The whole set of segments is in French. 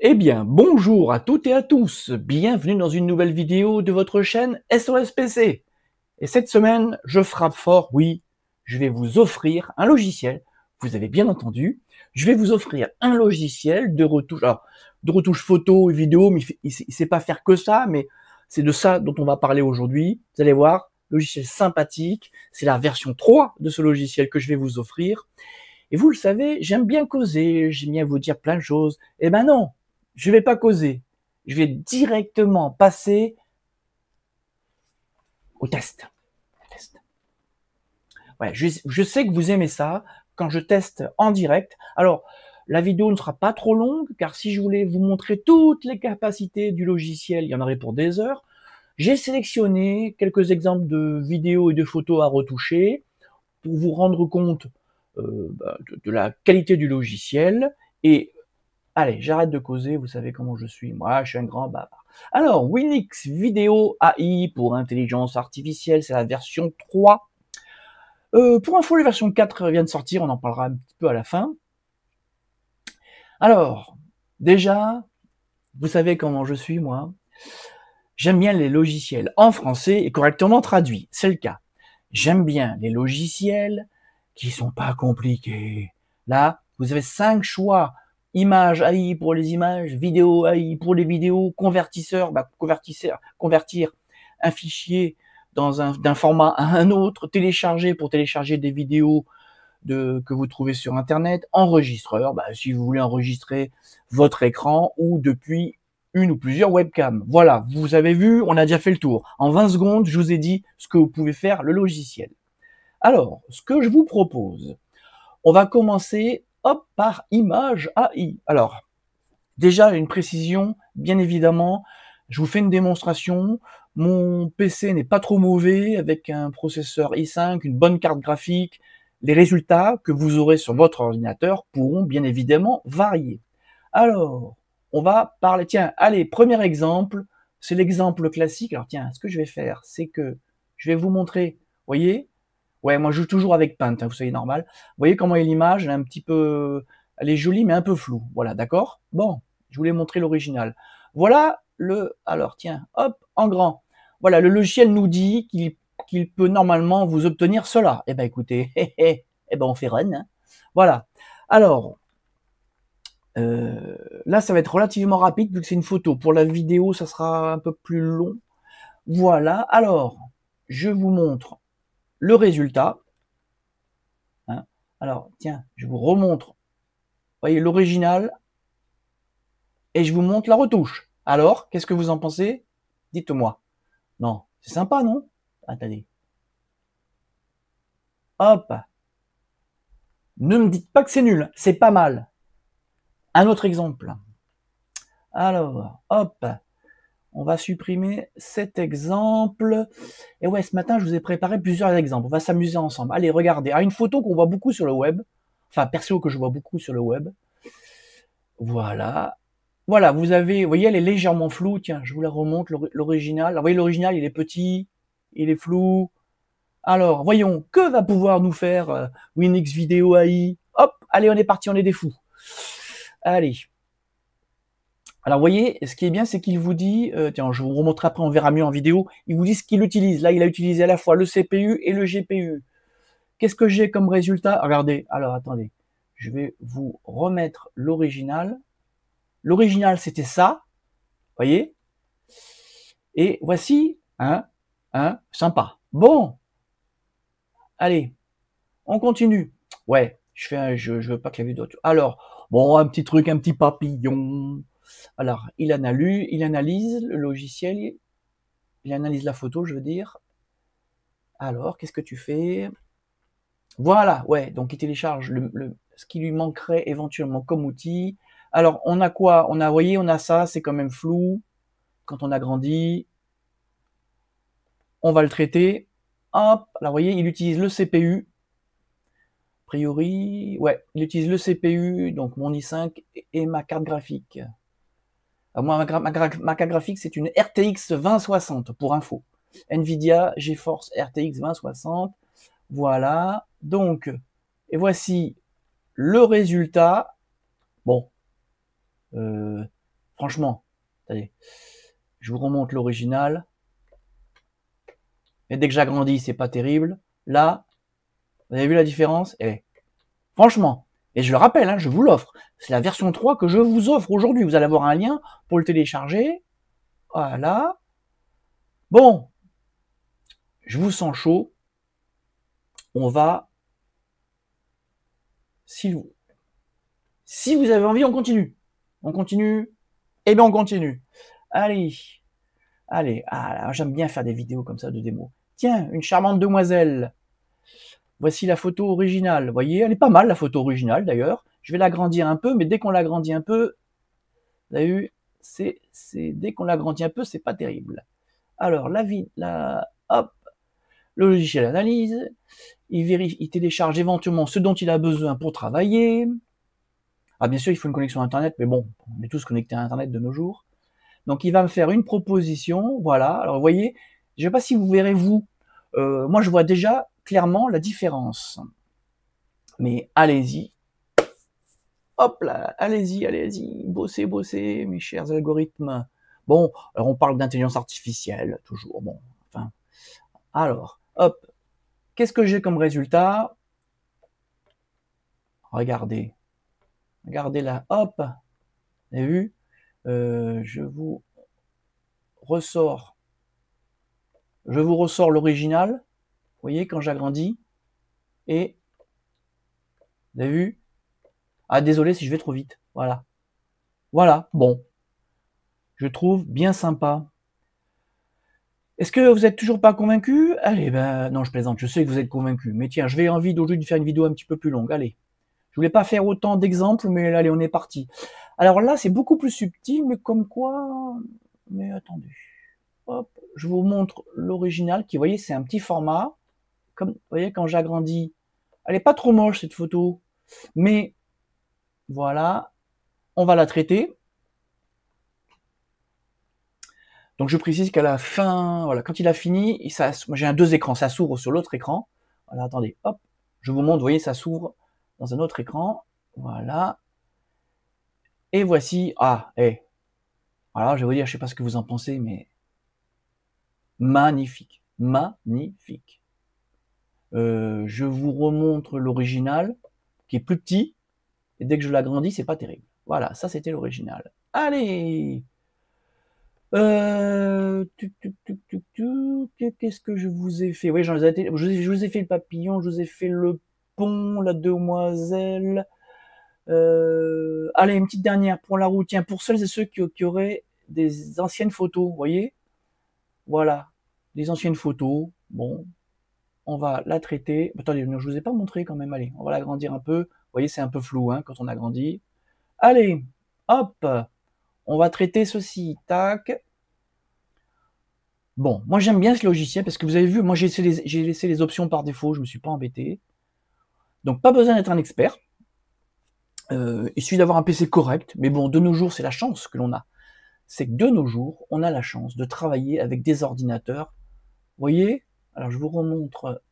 Eh bien, bonjour à toutes et à tous, bienvenue dans une nouvelle vidéo de votre chaîne SOS PC. Et cette semaine, je frappe fort, oui, je vais vous offrir un logiciel, vous avez bien entendu, je vais vous offrir un logiciel de retouche, alors, de retouche photo et vidéo, mais il sait pas faire que ça, mais c'est de ça dont on va parler aujourd'hui. Vous allez voir, logiciel sympathique, c'est la version 3 de ce logiciel que je vais vous offrir. Et vous le savez, j'aime bien causer, j'aime bien vous dire plein de choses. Eh ben non, je vais pas causer. Je vais directement passer au test. Ouais, je sais que vous aimez ça quand je teste en direct. Alors, la vidéo ne sera pas trop longue, car si je voulais vous montrer toutes les capacités du logiciel, il y en aurait pour des heures. J'ai sélectionné quelques exemples de vidéos et de photos à retoucher pour vous rendre compte de la qualité du logiciel. Et allez, j'arrête de causer, vous savez comment je suis. Moi, je suis un grand bavard. Alors, Winx Video AI pour intelligence artificielle, c'est la version 3. Pour info, la version 4 vient de sortir, on en parlera un petit peu à la fin. Alors, déjà, vous savez comment je suis, moi. J'aime bien les logiciels en français et correctement traduits, c'est le cas. J'aime bien les logiciels qui sont pas compliqués. Là, vous avez 5 choix. Image AI pour les images, vidéo AI pour les vidéos, convertisseur, convertir un fichier d'un format à un autre, télécharger pour télécharger des vidéos que vous trouvez sur Internet, enregistreur, si vous voulez enregistrer votre écran ou depuis une ou plusieurs webcams. Voilà, vous avez vu, on a déjà fait le tour. En 20 secondes, je vous ai dit ce que vous pouvez faire, le logiciel. Alors, ce que je vous propose, on va commencer par Image AI. Alors, déjà une précision, bien évidemment, je vous fais une démonstration. Mon PC n'est pas trop mauvais, avec un processeur i5, une bonne carte graphique. Les résultats que vous aurez sur votre ordinateur pourront bien évidemment varier. Alors, on va parler, tiens, allez, premier exemple, c'est l'exemple classique. Alors tiens, ce que je vais faire, c'est que je vais vous montrer, voyez, ouais, moi je joue toujours avec Paint, vous savez, normal. Vous voyez comment est l'image, elle est un petit peu, elle est jolie mais un peu floue, voilà, d'accord. Bon, je voulais montrer l'original. Voilà alors tiens, hop, en grand. Voilà, le logiciel nous dit qu'il peut normalement vous obtenir cela. Eh ben écoutez, on fait run, hein. Voilà. Alors, là, ça va être relativement rapide vu que c'est une photo. Pour la vidéo, ça sera un peu plus long. Voilà. Alors, je vous montre le résultat. Hein. Alors, tiens, je vous remontre. Vous voyez l'original et je vous montre la retouche. Alors, qu'est-ce que vous en pensez? Dites-moi. Non, c'est sympa, non? Attendez. Hop. Ne me dites pas que c'est nul. C'est pas mal. Un autre exemple. Alors, hop. On va supprimer cet exemple. Et ouais, ce matin, je vous ai préparé plusieurs exemples. On va s'amuser ensemble. Allez, regardez. Ah, une photo qu'on voit beaucoup sur le web. Enfin, perso que je vois beaucoup sur le web. Voilà. Voilà, vous voyez, elle est légèrement floue. Tiens, je vous la remonte, l'original. Vous voyez, l'original, il est petit, il est flou. Alors, voyons, que va pouvoir nous faire Winx Video AI? Hop, allez, on est parti, on est des fous. Allez. Alors, vous voyez, ce qui est bien, c'est qu'il vous dit, tiens, je vous remontrerai après, on verra mieux en vidéo, il vous dit ce qu'il utilise. Là, il a utilisé à la fois le CPU et le GPU. Qu'est-ce que j'ai comme résultat? Regardez, alors attendez, je vais vous remettre l'original. L'original, c'était ça, voyez? Et voici, sympa. Bon, allez, on continue. Ouais, je veux pas que la vidéo. Alors, bon, un petit truc, un petit papillon. Alors, il analyse le logiciel, il analyse la photo, je veux dire. Alors, qu'est-ce que tu fais? Voilà, ouais, donc il télécharge ce qui lui manquerait éventuellement comme outil. Alors, on a quoi? Vous voyez, on a ça, c'est quand même flou. Quand on agrandit, on va le traiter. Hop, alors vous voyez, il utilise le CPU. A priori, ouais, il utilise le CPU, donc mon i5 et ma carte graphique. Alors moi, ma carte graphique, c'est une RTX 2060, pour info. Nvidia GeForce RTX 2060. Voilà, donc, et voici le résultat. Bon, Franchement, attendez, je vous remonte l'original. Et dès que j'agrandis, c'est pas terrible. Là, vous avez vu la différence? Franchement, et je le rappelle, hein, je vous l'offre. C'est la version 3 que je vous offre aujourd'hui. Vous allez avoir un lien pour le télécharger. Voilà. Bon, je vous sens chaud. On va... Si vous avez envie, on continue. On continue. Eh bien, on continue. Allez. Allez. Ah, j'aime bien faire des vidéos comme ça de démo. Tiens, une charmante demoiselle. Voici la photo originale. Vous voyez, elle est pas mal, la photo originale, d'ailleurs. Je vais l'agrandir un peu, mais dès qu'on l'agrandit un peu, vous avez vu, dès qu'on l'agrandit un peu, c'est pas terrible. Alors, hop, le logiciel analyse, il vérifie, il télécharge éventuellement ce dont il a besoin pour travailler. Ah, bien sûr, il faut une connexion Internet, mais bon, on est tous connectés à Internet de nos jours. Donc, il va me faire une proposition, voilà. Alors, vous voyez, je ne sais pas si vous verrez, vous. Moi, je vois déjà clairement la différence. Mais allez-y. Hop là, allez-y, allez-y. Bossez, bossez, mes chers algorithmes. Bon, alors on parle d'intelligence artificielle, toujours. Bon, enfin. Alors, hop. Qu'est-ce que j'ai comme résultat? Regardez. Regardez là, hop. Vous avez vu? Je vous ressors l'original. Vous voyez, quand j'agrandis. Et, vous avez vu? Ah, désolé si je vais trop vite. Voilà. Voilà, bon. Je trouve bien sympa. Est-ce que vous êtes toujours pas convaincu? Allez, ben, non, je plaisante, je sais que vous êtes convaincu. Mais tiens, je vais aujourd'hui de faire une vidéo un petit peu plus longue. Allez. Je voulais pas faire autant d'exemples, mais allez, on est parti. Alors là, c'est beaucoup plus subtil, mais comme quoi... Mais attendez. Hop, je vous montre l'original, qui, vous voyez, c'est un petit format. Comme, vous voyez, quand j'agrandis, elle est pas trop moche, cette photo. Mais, voilà, on va la traiter. Donc je précise qu'à la fin, voilà, quand il a fini, moi j'ai un 2 écrans, ça s'ouvre sur l'autre écran. Voilà, attendez, hop, je vous montre, vous voyez, ça s'ouvre dans un autre écran. Voilà. Et voici, voilà, je vais vous dire, je sais pas ce que vous en pensez, mais magnifique, magnifique. Je vous remontre l'original, qui est plus petit, et dès que je l'agrandis, c'est pas terrible. Voilà, ça c'était l'original. Allez! Qu'est-ce que je vous ai fait? Oui, je vous ai fait le papillon, je vous ai fait le pont, la demoiselle. Allez, une petite dernière pour la route. Tiens, pour celles et ceux qui auraient des anciennes photos, vous voyez? Voilà, des anciennes photos. Bon, on va la traiter. Attendez, je vous ai pas montré quand même. Allez, on va l'agrandir un peu. Vous voyez, c'est un peu flou hein, quand on agrandit. Allez, hop, on va traiter ceci. Tac. Bon, moi j'aime bien ce logiciel parce que vous avez vu, moi j'ai laissé les options par défaut, je me suis pas embêté. Donc pas besoin d'être un expert. Il suffit d'avoir un PC correct, mais bon, de nos jours, c'est la chance que l'on a. C'est que de nos jours, on a la chance de travailler avec des ordinateurs. Vous voyez? Alors je vous remontre.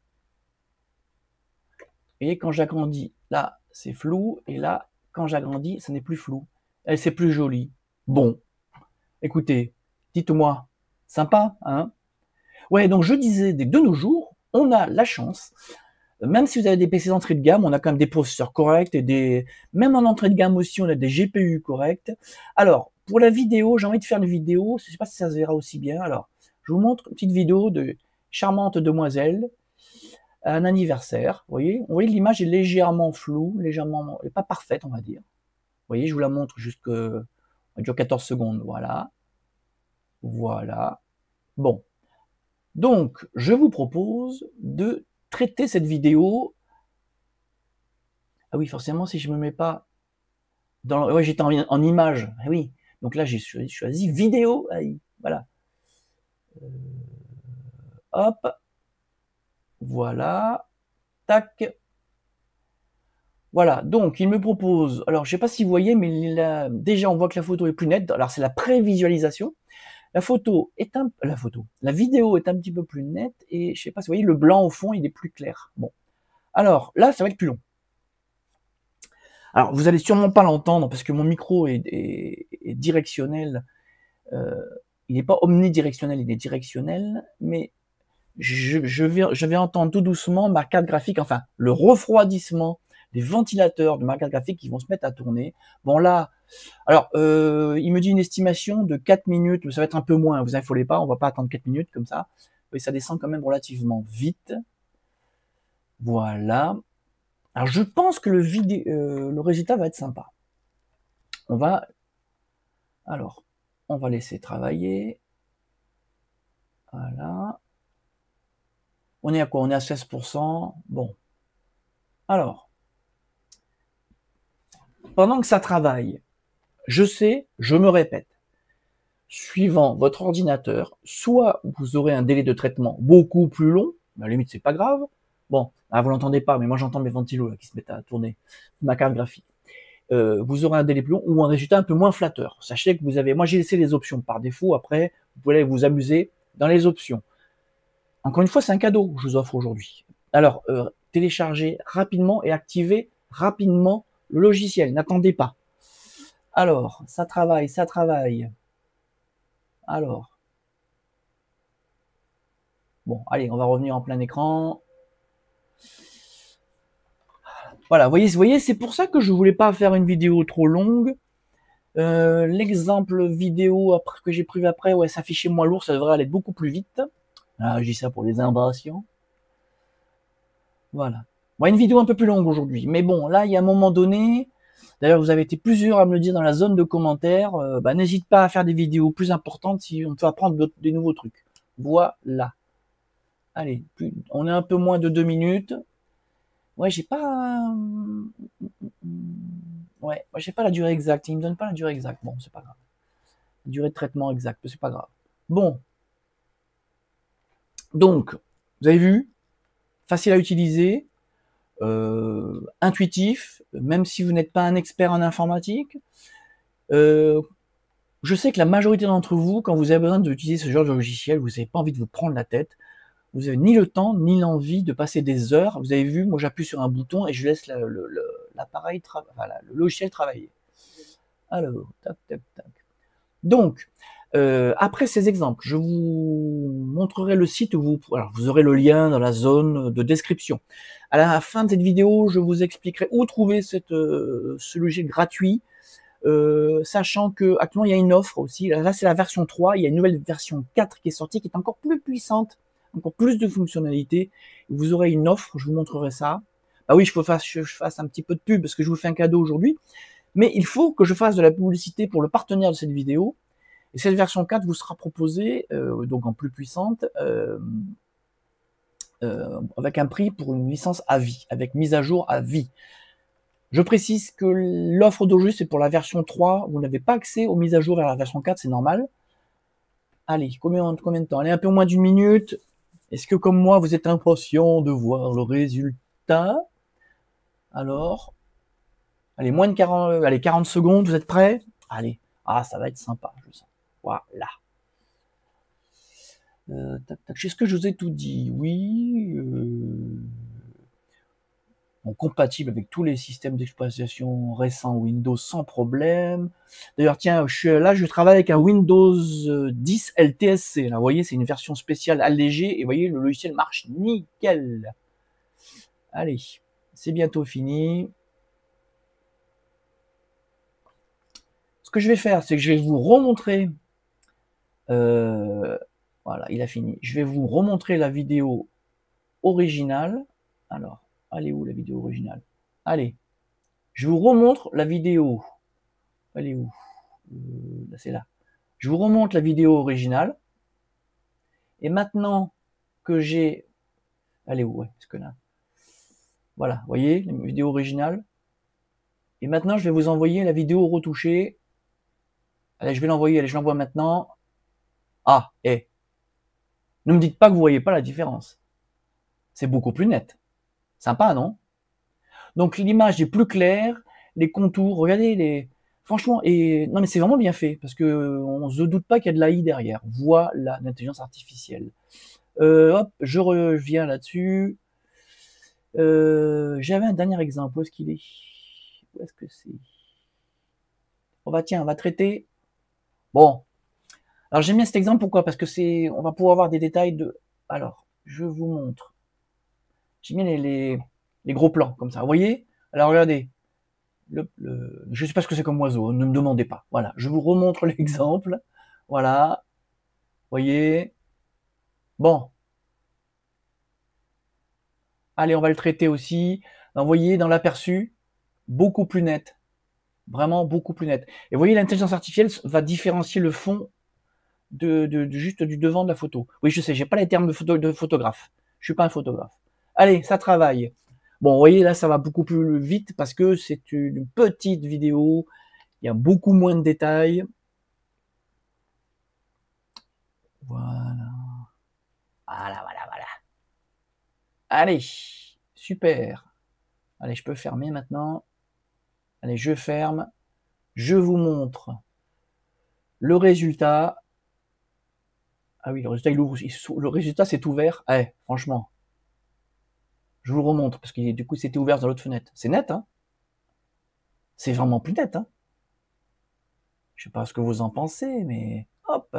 Vous voyez, quand j'agrandis, là, c'est flou, et là, quand j'agrandis, ça n'est plus flou. Et c'est plus joli. Bon, écoutez, dites-moi, sympa, hein? Ouais, donc je disais, de nos jours, on a la chance, même si vous avez des PC d'entrée de gamme, on a quand même des processeurs corrects, et même en entrée de gamme aussi, on a des GPU corrects. Alors, pour la vidéo, j'ai envie de faire une vidéo, je ne sais pas si ça se verra aussi bien, alors, je vous montre une petite vidéo de charmante demoiselle, un anniversaire, vous voyez l'image est légèrement floue, légèrement, pas parfaite, on va dire. Vous voyez, je vous la montre jusqu'à, elle dure 14 secondes, voilà. Voilà. Bon. Donc, je vous propose de traiter cette vidéo. Ah oui, forcément, si je me mets pas dans... Ouais, j'étais en image. Ah oui. Donc là, j'ai choisi vidéo. Voilà. Hop. Voilà. Tac. Voilà. Donc, il me propose... Alors, je sais pas si vous voyez, mais déjà, on voit que la photo est plus nette. Alors, c'est la prévisualisation. La vidéo est un petit peu plus nette. Et je sais pas si vous voyez, le blanc au fond, il est plus clair. Bon. Alors, là, ça va être plus long. Alors, vous allez sûrement pas l'entendre parce que mon micro est directionnel. Il n'est pas omnidirectionnel, il est directionnel, mais je vais entendre tout doucement ma carte graphique, enfin, le refroidissement des ventilateurs de ma carte graphique qui vont se mettre à tourner. Bon, là, alors, il me dit une estimation de 4 minutes, mais ça va être un peu moins, vous affolez pas, on va pas attendre 4 minutes comme ça. Mais ça descend quand même relativement vite. Voilà. Alors, je pense que le résultat va être sympa. On va laisser travailler. Voilà. On est à quoi? On est à 16%. Bon. Alors, pendant que ça travaille, je sais, je me répète, suivant votre ordinateur, soit vous aurez un délai de traitement beaucoup plus long, mais à la limite c'est pas grave. Bon, vous l'entendez pas, mais moi j'entends mes ventilos là, qui se mettent à tourner, ma carte graphique. Vous aurez un délai plus long ou un résultat un peu moins flatteur. Sachez que vous avez, moi j'ai laissé les options par défaut, après vous pouvez vous amuser dans les options. Encore une fois, c'est un cadeau que je vous offre aujourd'hui. Alors, téléchargez rapidement et activez rapidement le logiciel, n'attendez pas. Alors, ça travaille, ça travaille. Alors, bon, allez, on va revenir en plein écran. Voilà, vous voyez, c'est pour ça que je voulais pas faire une vidéo trop longue. L'exemple vidéo que j'ai pris après, ouais, s'afficher moins lourd, ça devrait aller beaucoup plus vite. Ah, je dis ça pour les impatients. Voilà. Bon, une vidéo un peu plus longue aujourd'hui, mais bon, là, il y a un moment donné, d'ailleurs, vous avez été plusieurs à me le dire dans la zone de commentaires, n'hésite pas à faire des vidéos plus importantes si on peut apprendre des nouveaux trucs. Voilà. Allez, on est un peu moins de 2 minutes. Ouais, j'ai pas... Ouais, j'ai pas la durée exacte. Il me donne pas la durée exacte. Bon, c'est pas grave. La durée de traitement exacte, c'est pas grave. Bon. Donc, vous avez vu, facile à utiliser, intuitif, même si vous n'êtes pas un expert en informatique. Je sais que la majorité d'entre vous, quand vous avez besoin d'utiliser ce genre de logiciel, vous n'avez pas envie de vous prendre la tête. Vous avez ni le temps, ni l'envie de passer des heures. Vous avez vu, moi j'appuie sur un bouton et je laisse l'appareil, voilà, le logiciel travailler. Alors, tac, tac, tac. Donc, après ces exemples, je vous montrerai le site où vous aurez le lien dans la zone de description. À la fin de cette vidéo, je vous expliquerai où trouver ce logiciel gratuit, sachant que actuellement il y a une offre aussi. Là, c'est la version 3, il y a une nouvelle version 4 qui est sortie, qui est encore plus puissante, encore plus de fonctionnalités. Vous aurez une offre, je vous montrerai ça. Bah oui, je fasse un petit peu de pub parce que je vous fais un cadeau aujourd'hui, mais il faut que je fasse de la publicité pour le partenaire de cette vidéo. Et cette version 4 vous sera proposée, donc en plus puissante, avec un prix pour une licence à vie, avec mise à jour à vie. Je précise que l'offre d'aujourd'hui, c'est pour la version 3. Vous n'avez pas accès aux mises à jour vers la version 4, c'est normal. Allez, combien de temps? Allez, un peu moins d'une minute. Est-ce que, comme moi, vous êtes impatient de voir le résultat? Alors, allez, moins de 40, allez, 40 secondes, vous êtes prêts? Allez, ça va être sympa, je sens. Voilà. Est-ce que je vous ai tout dit? Oui. Compatible avec tous les systèmes d'exploitation récents Windows sans problème. D'ailleurs, tiens, je travaille avec un Windows 10 LTSC. Là, vous voyez, c'est une version spéciale allégée. Et vous voyez, le logiciel marche nickel. Allez, c'est bientôt fini. Ce que je vais faire, c'est que je vais vous remontrer. Voilà, il a fini. Je vais vous remontrer la vidéo originale. Alors, elle est où la vidéo originale? Allez, je vous remontre la vidéo. Elle est où? Là, c'est là. Je vous remonte la vidéo originale. Et maintenant que j'ai... Elle est où? Ouais, parce que là... Voilà, vous voyez, la vidéo originale. Et maintenant, je vais vous envoyer la vidéo retouchée. Allez, je vais l'envoyer. Allez, je l'envoie maintenant. Ne me dites pas que vous voyez pas la différence. C'est beaucoup plus net. Sympa, non? Donc l'image est plus claire, les contours, regardez franchement, non mais c'est vraiment bien fait, parce que on se doute pas qu'il y a de l'AI derrière. Voilà, l'intelligence artificielle. Hop, je reviens là-dessus. J'avais un dernier exemple, où est-ce qu'il est? Où est-ce que c'est? On va, tiens, on va traiter. Bon. Alors, j'aime bien cet exemple, pourquoi? Parce que on va pouvoir avoir des détails de, alors, je vous montre. J'aime bien les gros plans, comme ça. Vous voyez? Alors, regardez. Je sais pas ce que c'est comme oiseau, ne me demandez pas. Voilà. Je vous remontre l'exemple. Voilà. Vous voyez? Bon. Allez, on va le traiter aussi. Vous voyez, dans l'aperçu, beaucoup plus net. Vraiment beaucoup plus net. Et vous voyez, l'intelligence artificielle va différencier le fond juste du devant de la photo. Oui, je sais, j'ai pas les termes de photographe. Je suis pas un photographe. Allez, ça travaille. Bon, vous voyez, là, ça va beaucoup plus vite parce que c'est une petite vidéo. Il y a beaucoup moins de détails. Voilà. Voilà. Allez, super. Allez, je peux fermer maintenant. Allez, je ferme. Je vous montre le résultat. Ah oui, le résultat, il ouvre. Le résultat, c'est ouvert. Eh, franchement. Je vous le remontre, parce que du coup, c'était ouvert dans l'autre fenêtre. C'est net, hein? C'est vraiment plus net, hein? Je sais pas ce que vous en pensez, mais hop!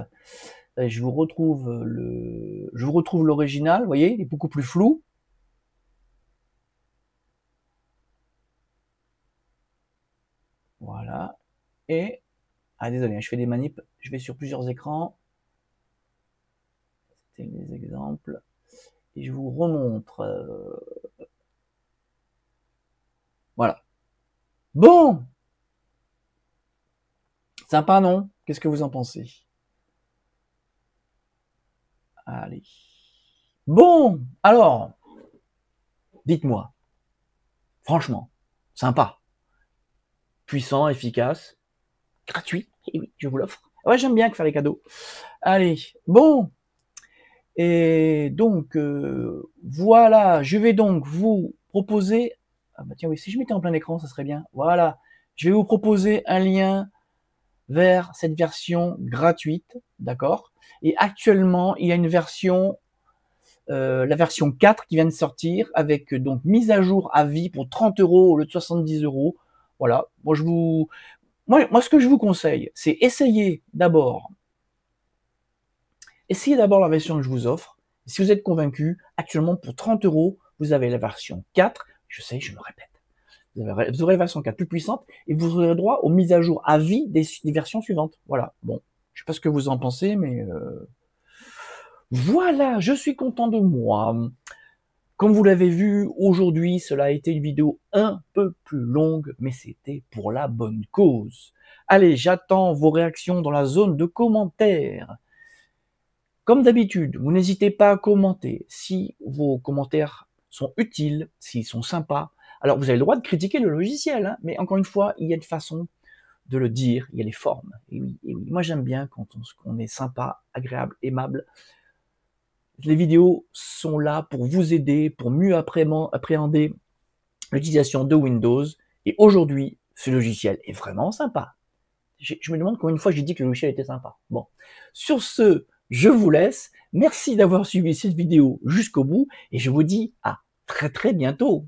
Allez, je vous retrouve l'original, vous voyez, il est beaucoup plus flou. Voilà. Et, ah, désolé, je fais des manips, je vais sur plusieurs écrans. C'était les exemples. Et je vous remontre. Voilà. Bon! Sympa, non? Qu'est-ce que vous en pensez? Allez. Bon! Alors, dites-moi. Franchement, sympa. Puissant, efficace, gratuit. Et oui, je vous l'offre. Ouais, j'aime bien faire les cadeaux. Allez, bon. Et donc, voilà, je vais donc vous proposer... Ah bah tiens, oui, si je mettais en plein écran, ça serait bien. Voilà, je vais vous proposer un lien vers cette version gratuite, d'accord? Et actuellement, il y a une version, la version 4 qui vient de sortir, avec donc mise à jour à vie pour 30 € au lieu de 70 €. Voilà, moi, moi, ce que je vous conseille, c'est essayez d'abord la version que je vous offre. Si vous êtes convaincu, actuellement, pour 30 €, vous avez la version 4. Je sais, je me répète. Vous aurez la version 4 plus puissante et vous aurez droit aux mises à jour à vie des versions suivantes. Voilà. Bon, je sais pas ce que vous en pensez, mais voilà, je suis content de moi. Comme vous l'avez vu, aujourd'hui, cela a été une vidéo un peu plus longue, mais c'était pour la bonne cause. Allez, j'attends vos réactions dans la zone de commentaires. Comme d'habitude, vous n'hésitez pas à commenter. Si vos commentaires sont utiles, s'ils sont sympas, alors vous avez le droit de critiquer le logiciel, hein, mais encore une fois, il y a une façon de le dire, il y a les formes. Et oui, moi j'aime bien quand on est sympa, agréable, aimable. Les vidéos sont là pour vous aider, pour mieux appréhender l'utilisation de Windows. Et aujourd'hui, ce logiciel est vraiment sympa. Je me demande combien de fois j'ai dit que le logiciel était sympa. Bon, sur ce, je vous laisse. Merci d'avoir suivi cette vidéo jusqu'au bout et je vous dis à très bientôt.